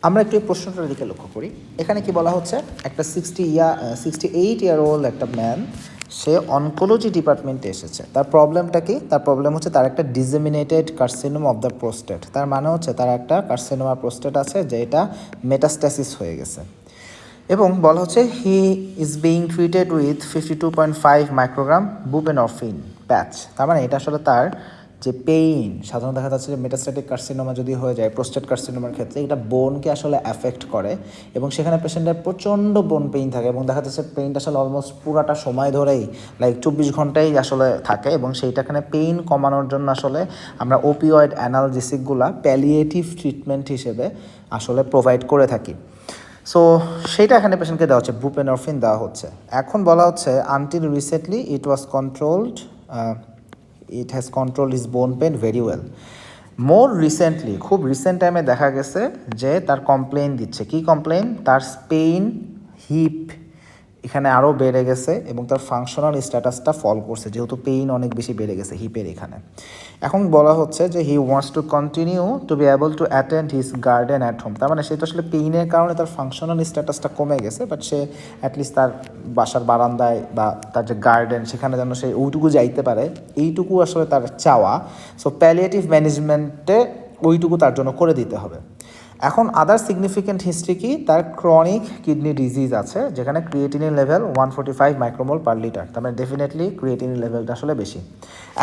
আমরা একটু এই প্রশ্নটার দিকে লক্ষ্য করি। এখানে কি বলা হচ্ছে, একটা 68-year-old একটা ম্যান, সে অনকোলজি ডিপার্টমেন্টে এসেছে। তার প্রবলেমটা কি? তার প্রবলেম হচ্ছে তার একটা disseminated carcinoma of the prostate. তার মানে হচ্ছে তার একটা কার্সিনোমা প্রোস্টেট আছে যেটা মেটাস্ট্যাসিস হয়ে গেছে, এবং বলা হচ্ছে he is being treated with 52.5 microgram buprenorphine patch. তার মানে এটা আসলে তার যে পেইন, সাধারণত দেখা যাচ্ছে যে মেটাস্ট্যাটিক কার্সিনোমা যদি হয়ে যায়, প্রোস্টেট কার্সিনোমার ক্ষেত্রে এটা বোনকে আসলে অ্যাফেক্ট করে, এবং সেখানে পেশেন্টের প্রচণ্ড বোন পেইন থাকে, এবং দেখা যাচ্ছে পেইনটা আসলে অলমোস্ট পুরাটা সময় ধরেই, লাইক 24 ঘন্টাই আসলে থাকে, এবং সেইটাখানে পেইন কমানোর জন্য আসলে আমরা ওপিওয়েড অ্যানালজেসিকগুলা প্যালিয়েটিভ ট্রিটমেন্ট হিসেবে আসলে প্রোভাইড করে থাকি। সো সেইটা এখানে পেশেন্টকে দেওয়া হচ্ছে, বুপেনরফিন দেওয়া হচ্ছে। এখন বলা হচ্ছে until recently it was controlled, it has control is বোন পেন ভেরি ওয়েল। মোর রিসেন্টলি, খুব রিসেন্ট টাইমে দেখা গেছে যে তার কমপ্লেন দিচ্ছে। কি কমপ্লেন? তার পেইন হিপ এখানে আরও বেড়ে গেছে, এবং তার ফাংশনাল স্ট্যাটাসটা ফল করছে, যেহেতু পেইন অনেক বেশি বেড়ে গেছে হিপের এখানে। এখন বলা হচ্ছে যে he wants to continue to be able to attend his garden at home. তার মানে সে তো আসলে পেইনের কারণে তার ফাংশনাল স্ট্যাটাসটা কমে গেছে, বাট সে অ্যাটলিস্ট তার বাসার বারান্দায় বা তার যে গার্ডেন সেখানে যেন সে ওইটুকু যাইতে পারে, এইটুকু আসলে তার চাওয়া। সো প্যালিয়েটিভ ম্যানেজমেন্টে ওইটুকু তার জন্য করে দিতে হবে। এখন আদার সিগনিফিকেন্ট হিস্ট্রি কি? তার ক্রনিক কিডনি ডিজিজ আছে, যেখানে ক্রিয়েটিনিন লেভেল 145 মাইক্রোমোল পার লিটার। তার মানে ডেফিনেটলি ক্রিয়েটিনিন লেভেলটা আসলে বেশি।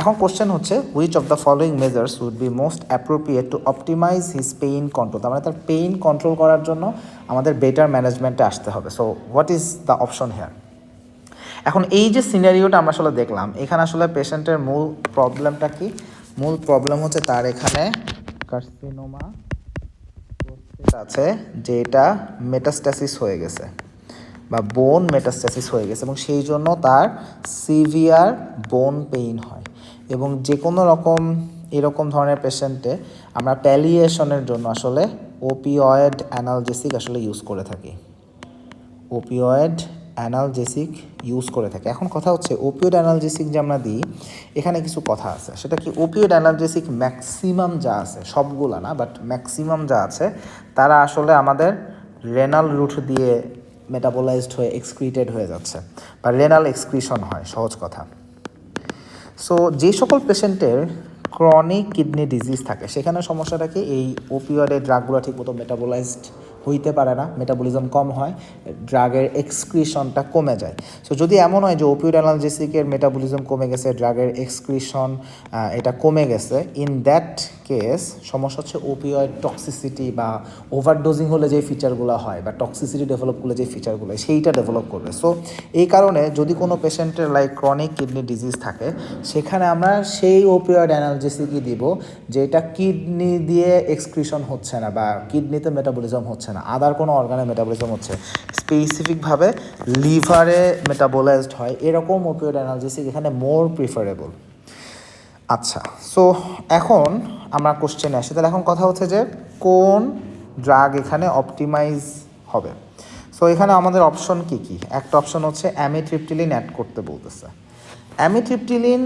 এখন কোশ্চেন হচ্ছে which of the following measures would be most appropriate to optimize his pain control. তার মানে তার পেইন কন্ট্রোল করার জন্য আমাদের বেটার ম্যানেজমেন্টে আসতে হবে। So what is the option here? এখন এই যে সিনারিওটা আমরা আসলে দেখলাম, এখানে আসলে পেশেন্টের মূল প্রবলেমটা কি? মূল প্রবলেম হচ্ছে তার এখানে কার্সিনোমা আছে, যেটা মেটাস্ট্যাসিস হয়ে গেছে বা বোন মেটাস্ট্যাসিস হয়ে গেছে, এবং সেই জন্য তার সিভিয়ার বোন পেইন হয়। এবং যে কোনো রকম এরকম ধরনের পেশেন্টে আমরা প্যালিয়েশনের জন্য আসলে ওপিওয়েড অ্যানালজেসিক আসলে ইউজ করে থাকি, ওপিওয়েড অ্যানালজেসিক ইউজ করে থাকে। এখন কথা হচ্ছে ওপিওয়েড অ্যানালজেসিক যে আমরা দিই, এখানে কিছু কথা আছে। সেটা কি? ওপিওয়েড অ্যানালজেসিক ম্যাক্সিমাম যা আছে, সবগুলা না বাট ম্যাক্সিমাম যা আছে, তারা আসলে আমাদের রেনাল রুট দিয়ে মেটাবোলাইজড হয়ে এক্সক্রিটেড হয়ে যাচ্ছে, বা রেনাল এক্সক্রিশন হয়, সহজ কথা। সো যে সকল পেশেন্টের ক্রনিক কিডনি ডিজিজ থাকে, সেখানে সমস্যাটা কি? এই ওপিওয়েডের ড্রাগগুলো ঠিকমতো মেটাবোলাইজড হইতে পারে না, মেটাবলিজম কম হয়, ড্রাগের এক্সক্রিশনটা কমে যায়। সো যদি এমন হয় যে ওপিওয়েড অ্যানালজেসিকের মেটাবলিজম কমে গেছে, ড্রাগের এক্সক্রিশন এটা কমে গেছে, ইন দ্যাট কেস সমস্যা হচ্ছে ওপিওয়েড টক্সিসিটি বা ওভারডোজিং হলে যে ফিচারগুলো হয়, বা টক্সিসিটি ডেভেলপ করলে যে ফিচারগুলো সেইটা ডেভেলপ করবে। সো এই কারণে যদি কোনো পেশেন্টের লাইক ক্রনিক কিডনি ডিজিজ থাকে, সেখানে আমরা সেই ওপিওয়েড অ্যানালজেসিকই দিব যেটা কিডনি দিয়ে এক্সক্রিশন হচ্ছে না, বা কিডনিতে মেটাবলিজম হচ্ছে না, আদার কোনো অর্গানে মেটাবলিজম হচ্ছে, স্পেসিফিকভাবে লিভারে মেটাবোলাইজড হয়, এরকম ওপিওয়েড অ্যানালজেসিক এখানে মোর প্রিফারেবল। আচ্ছা, সো এখন আমরা কোশ্চেনে আসি। তাহলে এখন কথা হচ্ছে যে কোন ড্রাগ এখানে অপটিমাইজ হবে। সো এখানে আমাদের অপশন কি কি? একটা অপশন হচ্ছে অ্যামিট্রিপটিলিন অ্যাড করতে বলতেছে। অ্যামিট্রিপটিলিন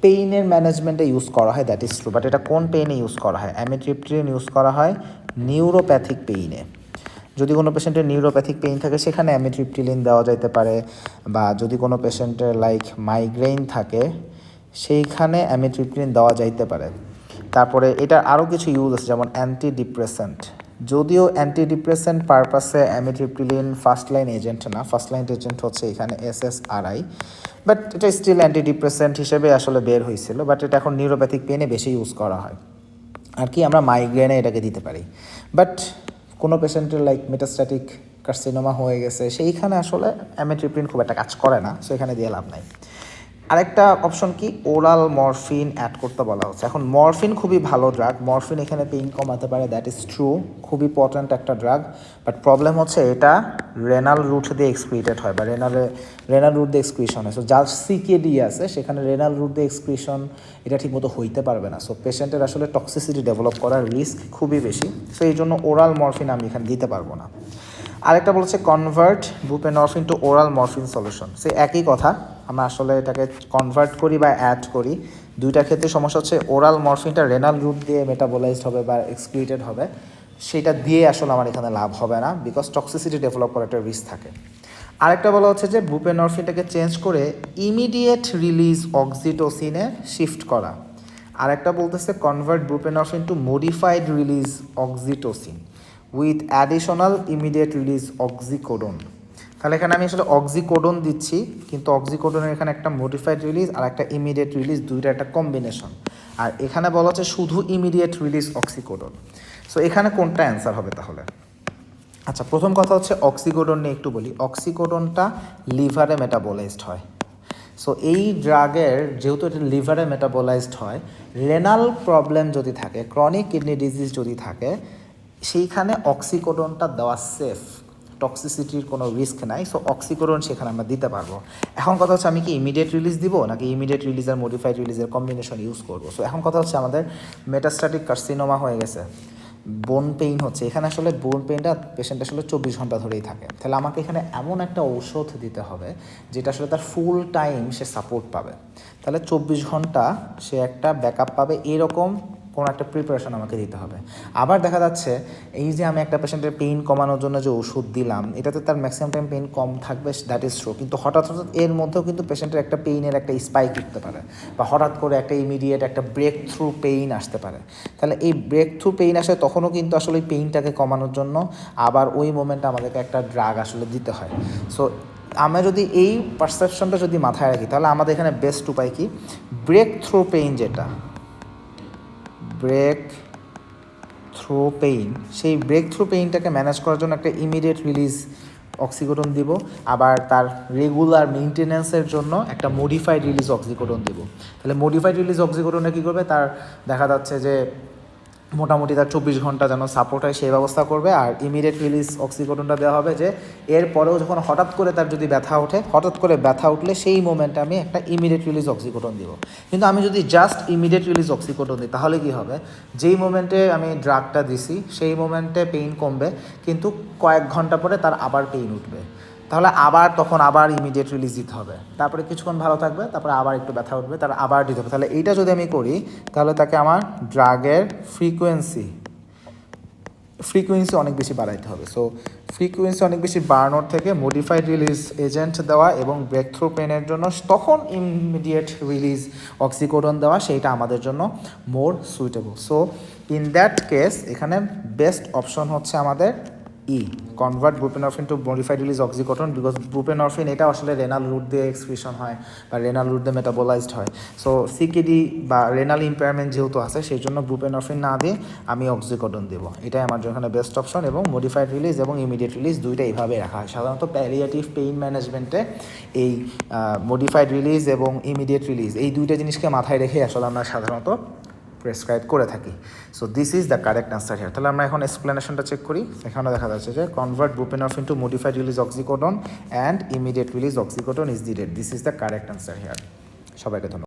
পেইনের ম্যানেজমেন্টে ইউজ করা হয়, দ্যাট ইজ ট্রু, বাট এটা কোন পেইনে ইউজ করা হয়? অ্যামিট্রিপটিলিন ইউজ করা হয় নিউরোপ্যাথিক পেইনে। যদি কোনো পেশেন্টের নিউরোপ্যাথিক পেইন থাকে, সেখানে অ্যামিট্রিপটিলিন দেওয়া যাইতে পারে, বা যদি কোনো পেশেন্টের লাইক মাইগ্রেইন থাকে, সেইখানে অ্যামিট্রিপটিলিন দেওয়া যাইতে পারে। তারপরে এটার আরও কিছু ইউজ আছে, যেমন অ্যান্টি ডিপ্রেসেন্ট। যদিও অ্যান্টি ডিপ্রেসেন্ট পারপাসে অ্যামিট্রিপটিলিন ফার্স্ট লাইন এজেন্ট না, ফার্স্ট লাইন এজেন্ট হচ্ছে এখানে SSRI, বাট এটা স্টিল অ্যান্টি ডিপ্রেসেন্ট হিসেবে আসলে বের হয়েছিল, বাট এটা এখন নিউরোপ্যাথিক পেনে বেশি ইউজ করা হয়। আর কি আমরা মাইগ্রেনে এটাকে দিতে পারি, বাট কোনো পেশেন্টের লাইক মেটাস্ট্যাটিক কার্সিনোমা হয়ে গেছে, সেইখানে আসলে অ্যামিট্রিপটিলিন খুব একটা কাজ করে না, সো এখানে দিয়ে লাভ নাই। আরেকটা অপশন কি? ওরাল মরফিন অ্যাড করতে বলা হচ্ছে। এখন মরফিন খুবই ভালো ড্রাগ, মরফিন এখানে পেইন কমাতে পারে, দ্যাট ইজ ট্রু, খুবই পটেন্ট একটা ড্রাগ, বাট প্রবলেম হচ্ছে এটা রেনাল রুট দিয়ে এক্সক্রিটেড হয়, বা রেনাল রুট দিয়ে এক্সক্রিশন হয়। সো যার সিকেডি আছে সেখানে রেনাল রুট দিয়ে এক্সক্রিশন এটা ঠিকমতো হইতে পারবে না। সো পেশেন্টের আসলে টক্সিসিটি ডেভেলপ করার রিস্ক খুবই বেশি, সো এই জন্য ওরাল মরফিন আমি এখানে দিতে পারবো না। আরেকটা বলছে convert buprenorphine to oral morphine solution. সে একই কথা, আমরা আসলে এটাকে কনভার্ট করি বা অ্যাড করি, দুইটা ক্ষেত্রে সমস্যা হচ্ছে ওরাল মরফিনটা রেনাল রুট দিয়ে মেটাবোলাইজড হবে বা এক্সক্রিটেড হবে, সেটা দিয়ে আসলে আমার এখানে লাভ হবে না, বিকজ টক্সিসিটি ডেভেলপ করার একটা রিস্ক থাকে। আরেকটা বলা হচ্ছে যে বুপেনরফিনটাকে চেঞ্জ করে ইমিডিয়েট রিলিজ অক্সিটোসিনে শিফট করা। আরেকটা বলতেছে convert buprenorphine to modified release oxytocin with additional immediate release oxycodone. তাহলে এখানে আমি আসলে অক্সিকোডন দিচ্ছি, কিন্তু অক্সিকোডনের এখানে একটা মডিফাইড রিলিজ আর একটা ইমিডিয়েট রিলিজ, দুইটা একটা কম্বিনেশন। আর এখানে বলা হচ্ছে শুধু ইমিডিয়েট রিলিজ অক্সিকোডন। সো এখানে কোনটা অ্যান্সার হবে তাহলে? আচ্ছা, প্রথম কথা হচ্ছে অক্সিকোডন নিয়ে একটু বলি। অক্সিকোডনটা লিভারে মেটাবোলাইজড হয়। সো এই ড্রাগের যেহেতু এটা লিভারে মেটাবোলাইজড হয়, রেনাল প্রবলেম যদি থাকে, ক্রনিক কিডনি ডিজিজ যদি থাকে, সেইখানে অক্সিকোডনটা দেওয়া সেফ, টক্সিসিটির কোনো রিস্ক নাই। সো অক্সিকোডন সেখানে আমরা দিতে পারবো। এখন কথা হচ্ছে আমি কি ইমিডিয়েট রিলিজ দিব নাকি ইমিডিয়েট রিলিজ আর মডিফাইড রিলিজের কম্বিনেশন ইউজ করবো? সো এখন কথা হচ্ছে আমাদের মেটাস্ট্যাটিক কার্সিনোমা হয়ে গেছে, বোন পেইন হচ্ছে। এখানে আসলে বোন পেইনটা পেশেন্ট আসলে 24 ঘন্টা ধরেই থাকে। তাহলে আমাকে এখানে এমন একটা ঔষধ দিতে হবে যেটা আসলে তার ফুল টাইম সে সাপোর্ট পাবে। তাহলে 24 ঘন্টা সে একটা ব্যাকআপ পাবে, এরকম কোনো একটা প্রিপারেশন আমাকে দিতে হবে। আবার দেখা যাচ্ছে এই যে আমি একটা পেশেন্টের পেইন কমানোর জন্য যে ওষুধ দিলাম, এটাতে তার ম্যাক্সিমাম টাইম পেইন কম থাকবে, দ্যাট ইজ ট্রু। কিন্তু হঠাৎ হঠাৎ এর মধ্যেও কিন্তু পেশেন্টের একটা পেইনের একটা স্পাইক উঠতে পারে, বা হঠাৎ করে একটা ইমিডিয়েট একটা ব্রেক থ্রু পেইন আসতে পারে। তাহলে এই ব্রেক থ্রু পেইন আসে তখনও কিন্তু আসলে ওই পেইনটাকে কমানোর জন্য আবার ওই মোমেন্টে আমাদেরকে একটা ড্রাগ আসলে দিতে হয়। সো আমরা যদি এই পারসেপশনটা যদি মাথায় রাখি, তাহলে আমাদের এখানে বেস্ট উপায় কি, ব্রেক থ্রু পেইন যেটা, ব্রেক থ্রু পেইন, সেই ব্রেক থ্রু পেইনটাকে ম্যানেজ করার জন্য একটা ইমিডিয়েট রিলিজ অক্সিকোডন দিব। আবার তার রেগুলার মেনটেন্যান্সের জন্য একটা মডিফাইড রিলিজ অক্সিকোডন দিব। তাহলে মডিফাইড রিলিজ অক্সিকোডনে কী করবে, তার দেখা যাচ্ছে যে মোটামুটি তার 24 ঘন্টা যেন সাপোর্ট হয় সেই ব্যবস্থা করবে। আর ইমিডিয়েট রিলিজ অক্সিকোডনটা দেওয়া হবে যে এরপরেও যখন হঠাৎ করে তার যদি ব্যথা ওঠে, হঠাৎ করে ব্যথা উঠলে সেই মোমেন্টে আমি একটা ইমিডিয়েট রিলিজ অক্সিকোডন দিব। কিন্তু আমি যদি জাস্ট ইমিডিয়েট রিলিজ অক্সিকোডন দিই, তাহলে কী হবে, যেই মোমেন্টে আমি ড্রাগটা দিছি সেই মোমেন্টে পেইন কমবে, কিন্তু কয়েক ঘন্টা পরে তার আবার পেইন উঠবে। তাহলে তখন আবার ইমিডিয়েট রিলিজ দিতে হবে, তারপরে কিছুক্ষণ ভালো থাকবে, তারপরে আবার একটু ব্যথা উঠবে, তার আবার দিতে হবে। তাহলে এইটা যদি আমি করি, তাহলে তাকে আমার ড্রাগের ফ্রিকোয়েন্সি অনেক বেশি বাড়াইতে হবে। সো ফ্রিকোয়েন্সি অনেক বেশি বাড়ানোর থেকে মডিফাইড রিলিজ এজেন্ট দেওয়া এবং ব্রেক থ্রু পেনের জন্য তখন ইমিডিয়েট রিলিজ অক্সিকোডন দেওয়া, সেইটা আমাদের জন্য more suitable. So in that case এখানে বেস্ট অপশন হচ্ছে আমাদের convert buprenorphine to modified release oxycodone, because buprenorphine এটা আসলে রেনাল রুট দিয়ে এক্সক্রিশন হয় বা রেনাল রুট দিয়ে মেটাবোলাইজড হয়। সো সিকেডি বা রেনাল ইম্পেয়ারমেন্ট যেহেতু আছে, সেই জন্য বুপেনরফিন না দিয়ে আমি অক্সিকোডন দেবো, এটাই আমার জন্য এখানে বেস্ট অপশন। এবং মডিফাইড রিলিজ এবং ইমিডিয়েট রিলিজ দুইটা এইভাবে রাখা হয় সাধারণত প্যালিয়েটিভ পেইন ম্যানেজমেন্টে। এই মডিফাইড রিলিজ এবং ইমিডিয়েট রিলিজ এই দুইটা জিনিসকে মাথায় রেখে আসলে আমরা সাধারণত প্রেসক্রাইব করে থাকি। So this is the correct answer here. তাহলে আমরা এখন এক্সপ্লেনেশনটা চেক করি। এখানে দেখা যাচ্ছে যে convert buprenorphine to modified release oxycodone and immediate release oxycodone is needed. This is the correct answer here. সবাইকে ধন্যবাদ।